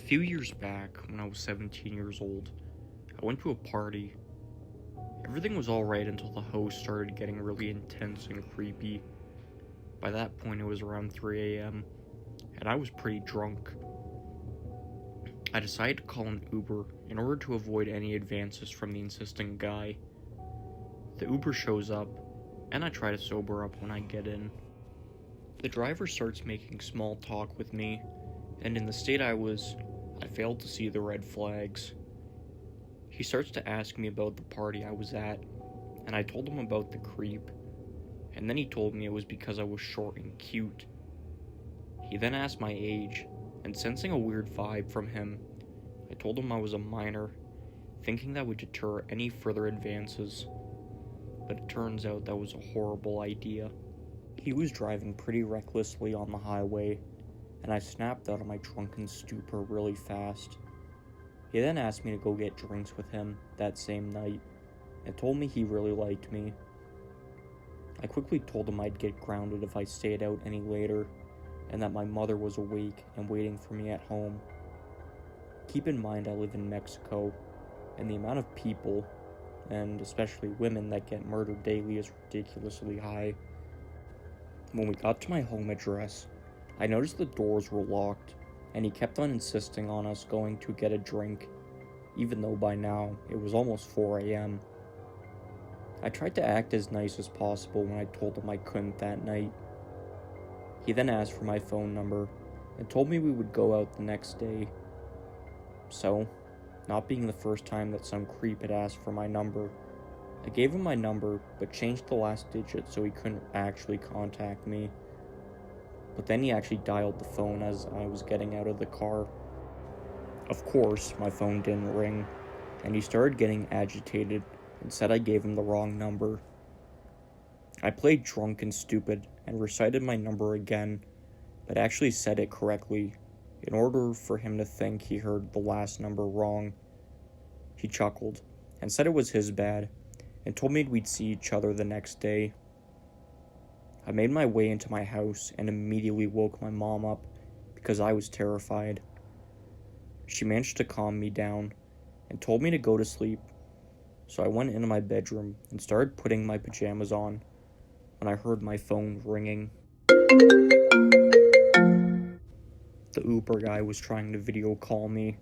few years back, when I was 17 years old, I went to a party. Everything was alright until the host started getting really intense and creepy. By that point, it was around 3 a.m., and I was pretty drunk. I decided to call an Uber in order to avoid any advances from the insistent guy. The Uber shows up, and I try to sober up when I get in. The driver starts making small talk with me, and in the state I was, I failed to see the red flags. He starts to ask me about the party I was at, and I told him about the creep, and then he told me it was because I was short and cute. He then asked my age, and sensing a weird vibe from him, I told him I was a minor, thinking that would deter any further advances, but it turns out that was a horrible idea. He was driving pretty recklessly on the highway, and I snapped out of my drunken stupor really fast. He then asked me to go get drinks with him that same night, and told me he really liked me. I quickly told him I'd get grounded if I stayed out any later, and that my mother was awake and waiting for me at home. Keep in mind I live in Mexico, and the amount of people, and especially women, that get murdered daily is ridiculously high. When we got to my home address, I noticed the doors were locked, and he kept on insisting on us going to get a drink, even though by now it was almost 4 a.m. I tried to act as nice as possible when I told him I couldn't that night. He then asked for my phone number, and told me we would go out the next day. So, not being the first time that some creep had asked for my number, I gave him my number, but changed the last digit so he couldn't actually contact me. But then he actually dialed the phone as I was getting out of the car. Of course, my phone didn't ring, and he started getting agitated and said I gave him the wrong number. I played drunk and stupid and recited my number again, but actually said it correctly in order for him to think he heard the last number wrong. He chuckled and said it was his bad, and told me we'd see each other the next day. I made my way into my house and immediately woke my mom up because I was terrified. She managed to calm me down and told me to go to sleep, so I went into my bedroom and started putting my pajamas on when I heard my phone ringing. The Uber guy was trying to video call me,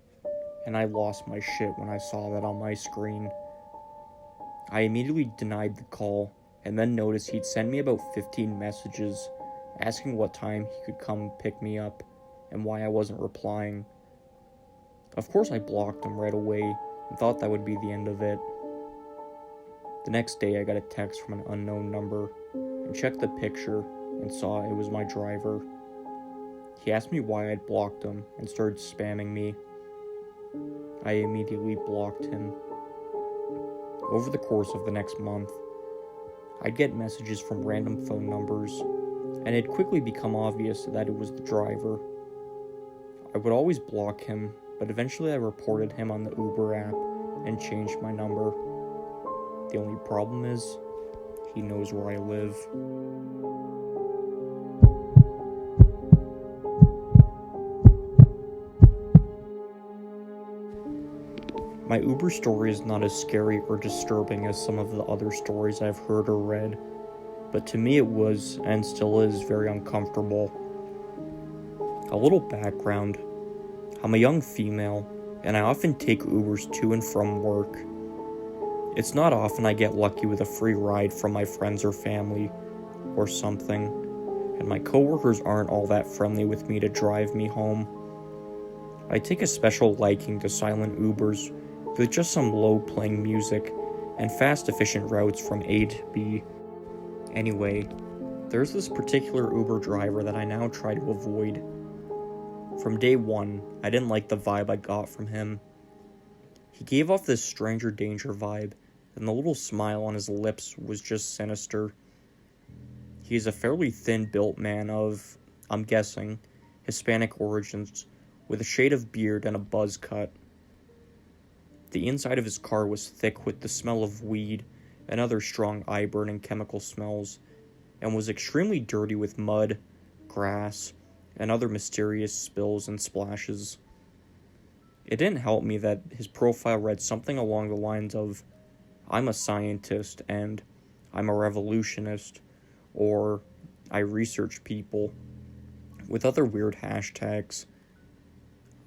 and I lost my shit when I saw that on my screen. I immediately denied the call, and then noticed he'd sent me about 15 messages asking what time he could come pick me up and why I wasn't replying. Of course I blocked him right away and thought that would be the end of it. The next day I got a text from an unknown number and checked the picture and saw it was my driver. He asked me why I'd blocked him and started spamming me. I immediately blocked him. Over the course of the next month, I'd get messages from random phone numbers, and it'd quickly become obvious that it was the driver. I would always block him, but eventually I reported him on the Uber app and changed my number. The only problem is, he knows where I live. My Uber story is not as scary or disturbing as some of the other stories I've heard or read, but to me it was, and still is, very uncomfortable. A little background. I'm a young female, and I often take Ubers to and from work. It's not often I get lucky with a free ride from my friends or family, or something, and my coworkers aren't all that friendly with me to drive me home. I take a special liking to silent Ubers with just some low-playing music and fast, efficient routes from A to B. Anyway, there's this particular Uber driver that I now try to avoid. From day one, I didn't like the vibe I got from him. He gave off this stranger danger vibe, and the little smile on his lips was just sinister. He is a fairly thin-built man of, I'm guessing, Hispanic origins, with a shade of beard and a buzz cut. The inside of his car was thick with the smell of weed and other strong eye-burning chemical smells, and was extremely dirty with mud, grass, and other mysterious spills and splashes. It didn't help me that his profile read something along the lines of, "I'm a scientist," and "I'm a revolutionist," or "I research people," with other weird hashtags.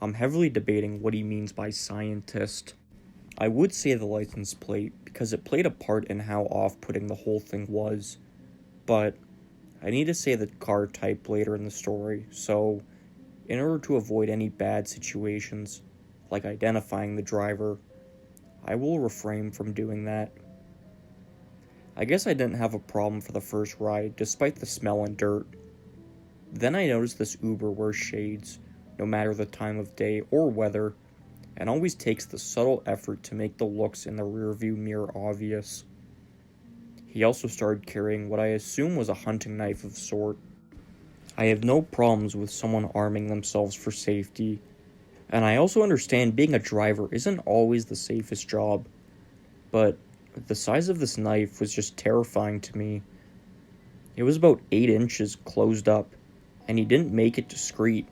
I'm heavily debating what he means by scientist. I would say the license plate because it played a part in how off-putting the whole thing was, but I need to say the car type later in the story, so in order to avoid any bad situations, like identifying the driver, I will refrain from doing that. I guess I didn't have a problem for the first ride, despite the smell and dirt. Then I noticed this Uber wears shades, no matter the time of day or weather, and always takes the subtle effort to make the looks in the rearview mirror obvious. He also started carrying what I assume was a hunting knife of sort. I have no problems with someone arming themselves for safety, and I also understand being a driver isn't always the safest job, but the size of this knife was just terrifying to me. It was about 8 inches closed up, and he didn't make it discreet.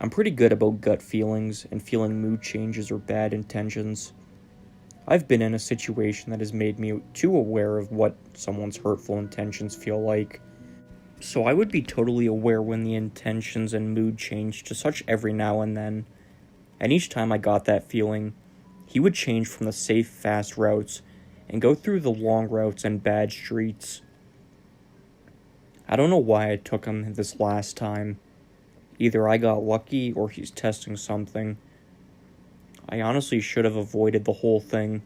I'm pretty good about gut feelings and feeling mood changes or bad intentions. I've been in a situation that has made me too aware of what someone's hurtful intentions feel like, so I would be totally aware when the intentions and mood changed to such every now and then, and each time I got that feeling, he would change from the safe, fast routes and go through the long routes and bad streets. I don't know why I took him this last time. Either I got lucky or he's testing something. I honestly should have avoided the whole thing.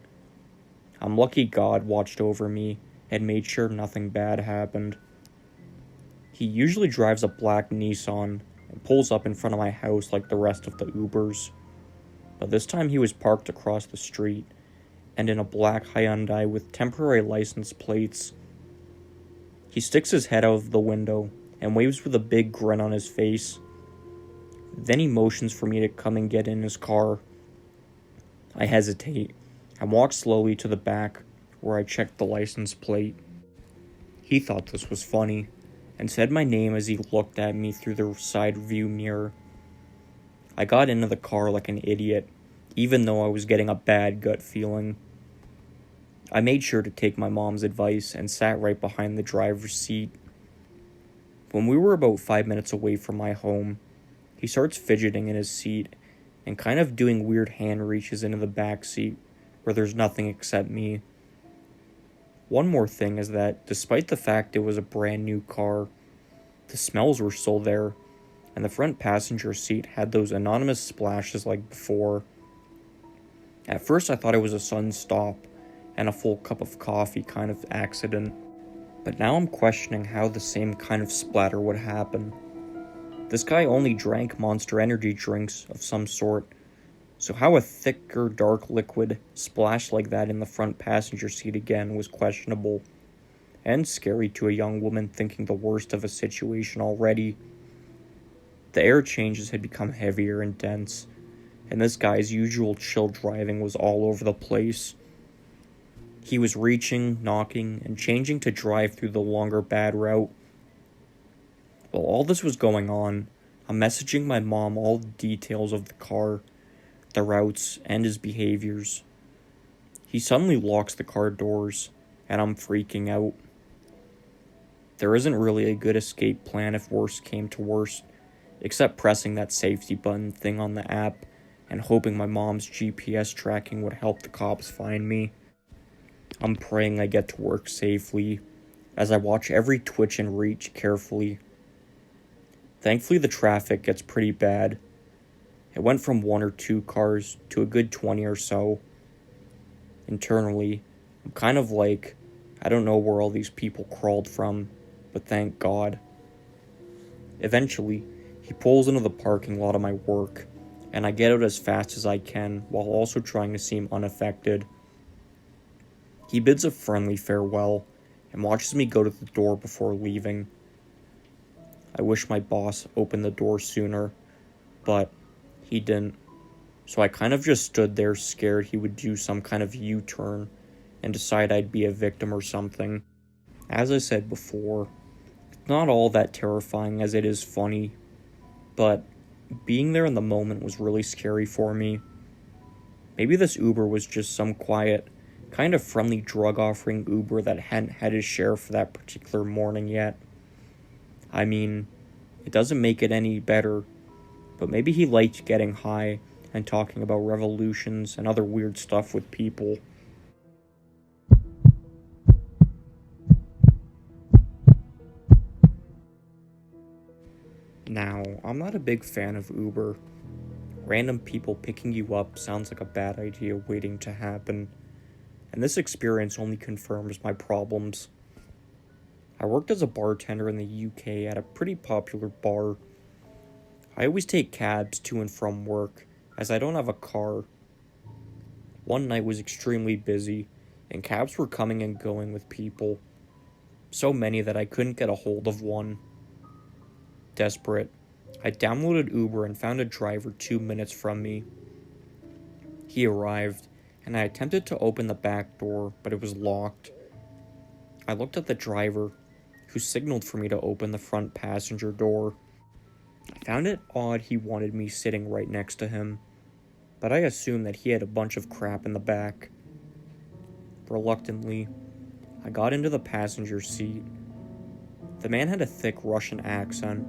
I'm lucky God watched over me and made sure nothing bad happened. He usually drives a black Nissan and pulls up in front of my house like the rest of the Ubers. But this time he was parked across the street and in a black Hyundai with temporary license plates. He sticks his head out of the window and waves with a big grin on his face. Then he motions for me to come and get in his car. I hesitate and walk slowly to the back where I check the license plate. He thought this was funny and said my name as he looked at me through the side view mirror. I got into the car like an idiot, even though I was getting a bad gut feeling. I made sure to take my mom's advice and sat right behind the driver's seat. When we were about 5 minutes away from my home, he starts fidgeting in his seat and kind of doing weird hand reaches into the back seat where there's nothing except me. One more thing is that despite the fact it was a brand new car, the smells were still there, and the front passenger seat had those anonymous splashes like before. At first I thought it was a sudden stop and a full cup of coffee kind of accident, but now I'm questioning how the same kind of splatter would happen. This guy only drank Monster Energy drinks of some sort, so how a thicker, dark liquid splashed like that in the front passenger seat again was questionable, and scary to a young woman thinking the worst of a situation already. The air changes had become heavier and dense, and this guy's usual chill driving was all over the place. He was reaching, knocking, and changing to drive through the longer bad route. While all this was going on, I'm messaging my mom all the details of the car, the routes, and his behaviors. He suddenly locks the car doors, and I'm freaking out. There isn't really a good escape plan if worst came to worst, except pressing that safety button thing on the app and hoping my mom's GPS tracking would help the cops find me. I'm praying I get to work safely, as I watch every twitch and reach carefully. Thankfully, the traffic gets pretty bad. It went from 1 or 2 cars to a good 20 or so. Internally, I'm kind of like, I don't know where all these people crawled from, but thank God. Eventually, he pulls into the parking lot of my work, and I get out as fast as I can while also trying to seem unaffected. He bids a friendly farewell and watches me go to the door before leaving. I wish my boss opened the door sooner, but he didn't, so I kind of just stood there scared he would do some kind of U-turn and decide I'd be a victim or something. As I said before, it's not all that terrifying as it is funny, but Being there in the moment was really scary for me. Maybe this Uber was just some quiet, kind of friendly drug offering Uber that hadn't had his share for that particular morning yet. I mean, it doesn't make it any better, but maybe he liked getting high and talking about revolutions and other weird stuff with people. Now, I'm not a big fan of Uber. Random people picking you up sounds like a bad idea waiting to happen, and this experience only confirms my problems. I worked as a bartender in the UK at a pretty popular bar. I always take cabs to and from work, as I don't have a car. One night was extremely busy, and cabs were coming and going with people. So many that I couldn't get a hold of one. Desperate, I downloaded Uber and found a driver 2 minutes from me. He arrived, and I attempted to open the back door, but it was locked. I looked at the driver, who signaled for me to open the front passenger door. I found it odd he wanted me sitting right next to him, but I assumed that he had a bunch of crap in the back. Reluctantly, I got into the passenger seat. The man had a thick Russian accent.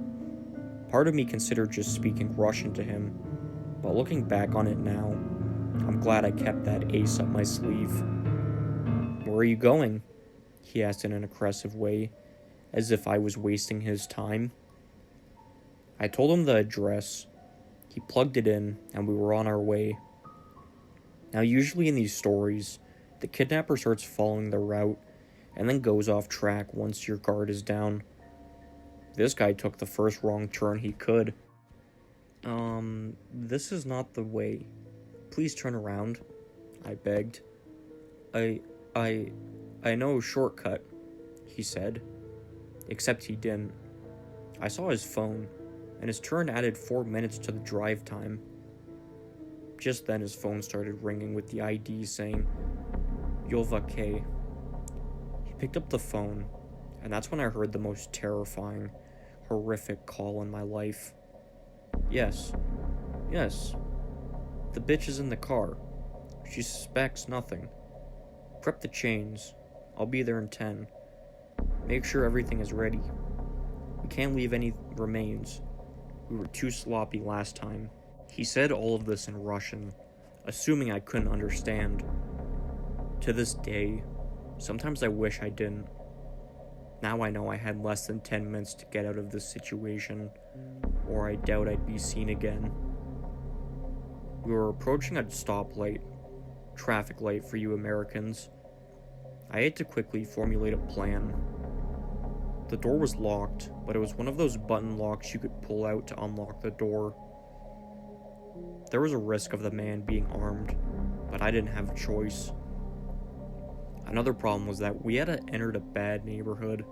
Part of me considered just speaking Russian to him, but looking back on it now, I'm glad I kept that ace up my sleeve. "Where are you going?" he asked in an aggressive way, as if I was wasting his time. I told him the address. He plugged it in, and we were on our way. Now, usually in these stories, the kidnapper starts following the route and then goes off track once your guard is down. This guy took the first wrong turn he could. This is not the way. Please turn around," I begged. I know a shortcut," he said. Except he didn't. I saw his phone, and his turn added 4 minutes to the drive time. Just then his phone started ringing with the ID saying, "Yova K." He picked up the phone, and that's when I heard the most terrifying, horrific call in my life. Yes. The bitch is in the car. She suspects nothing. Prep the chains. I'll be there in 10. Make sure everything is ready. We can't leave any remains. We were too sloppy last time." He said all of this in Russian, assuming I couldn't understand. To this day, sometimes I wish I didn't. Now I know I had less than 10 minutes to get out of this situation, or I doubt I'd be seen again. We were approaching a stoplight, traffic light for you Americans. I had to quickly formulate a plan. The door was locked, but it was one of those button locks you could pull out to unlock the door. There was a risk of the man being armed, but I didn't have a choice. Another problem was that we had entered a bad neighborhood,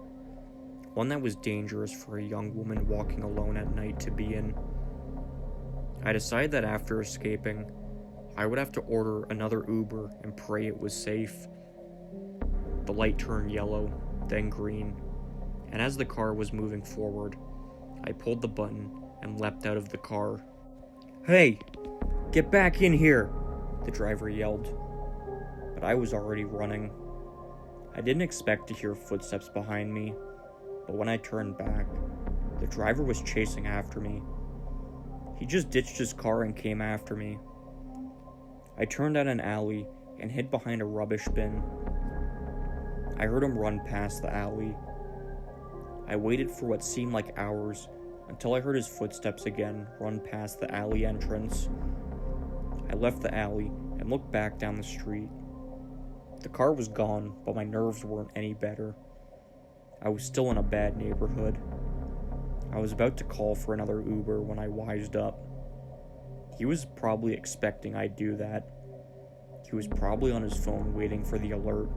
one that was dangerous for a young woman walking alone at night to be in. I decided that after escaping, I would have to order another Uber and pray it was safe. The light turned yellow, then green, and as the car was moving forward, I pulled the button and leapt out of the car. "Hey, get back in here," the driver yelled, but I was already running. I didn't expect to hear footsteps behind me, but when I turned back, the driver was chasing after me. He just ditched his car and came after me. I turned down an alley and hid behind a rubbish bin. I heard him run past the alley. I waited for what seemed like hours until I heard his footsteps again run past the alley entrance. I left the alley and looked back down the street. The car was gone, but my nerves weren't any better. I was still in a bad neighborhood. I was about to call for another Uber when I wised up. He was probably expecting I'd do that. He was probably on his phone waiting for the alert.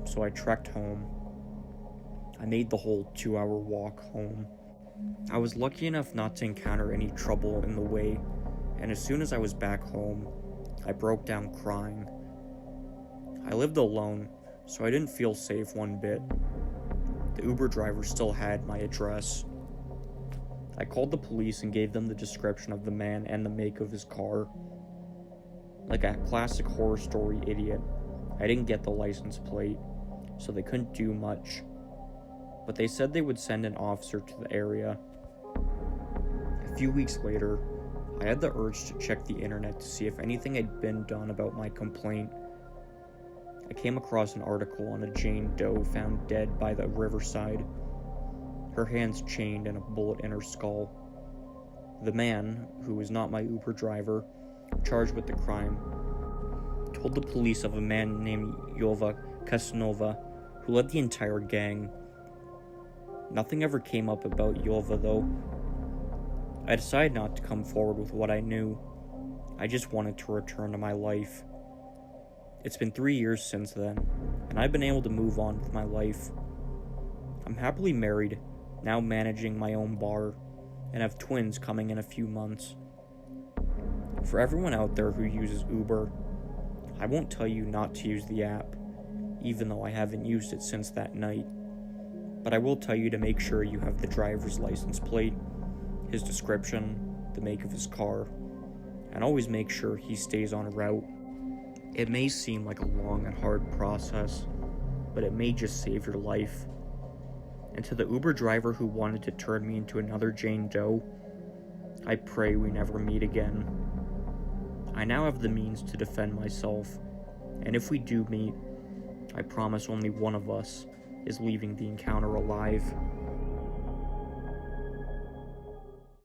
So I trekked home. I made the whole 2-hour walk home. I was lucky enough not to encounter any trouble in the way, and as soon as I was back home, I broke down crying. I lived alone, so I didn't feel safe one bit. The Uber driver still had my address. I called the police and gave them the description of the man and the make of his car. Like a classic horror story idiot, I didn't get the license plate, so they couldn't do much. But they said they would send an officer to the area. A few weeks later, I had the urge to check the internet to see if anything had been done about my complaint. I came across an article on a Jane Doe found dead by the riverside, her hands chained and a bullet in her skull. The man, who was not my Uber driver, charged with the crime, told the police of a man named Jova Casanova, who led the entire gang. Nothing ever came up about Jova, though. I decided not to come forward with what I knew. I just wanted to return to my life. It's been 3 years since then, and I've been able to move on with my life. I'm happily married, now managing my own bar, and have twins coming in a few months. For everyone out there who uses Uber, I won't tell you not to use the app, even though I haven't used it since that night. But I will tell you to make sure you have the driver's license plate, his description, the make of his car, and always make sure he stays on route. It may seem like a long and hard process, but it may just save your life. And to the Uber driver who wanted to turn me into another Jane Doe, I pray we never meet again. I now have the means to defend myself, and if we do meet, I promise only one of us is leaving the encounter alive.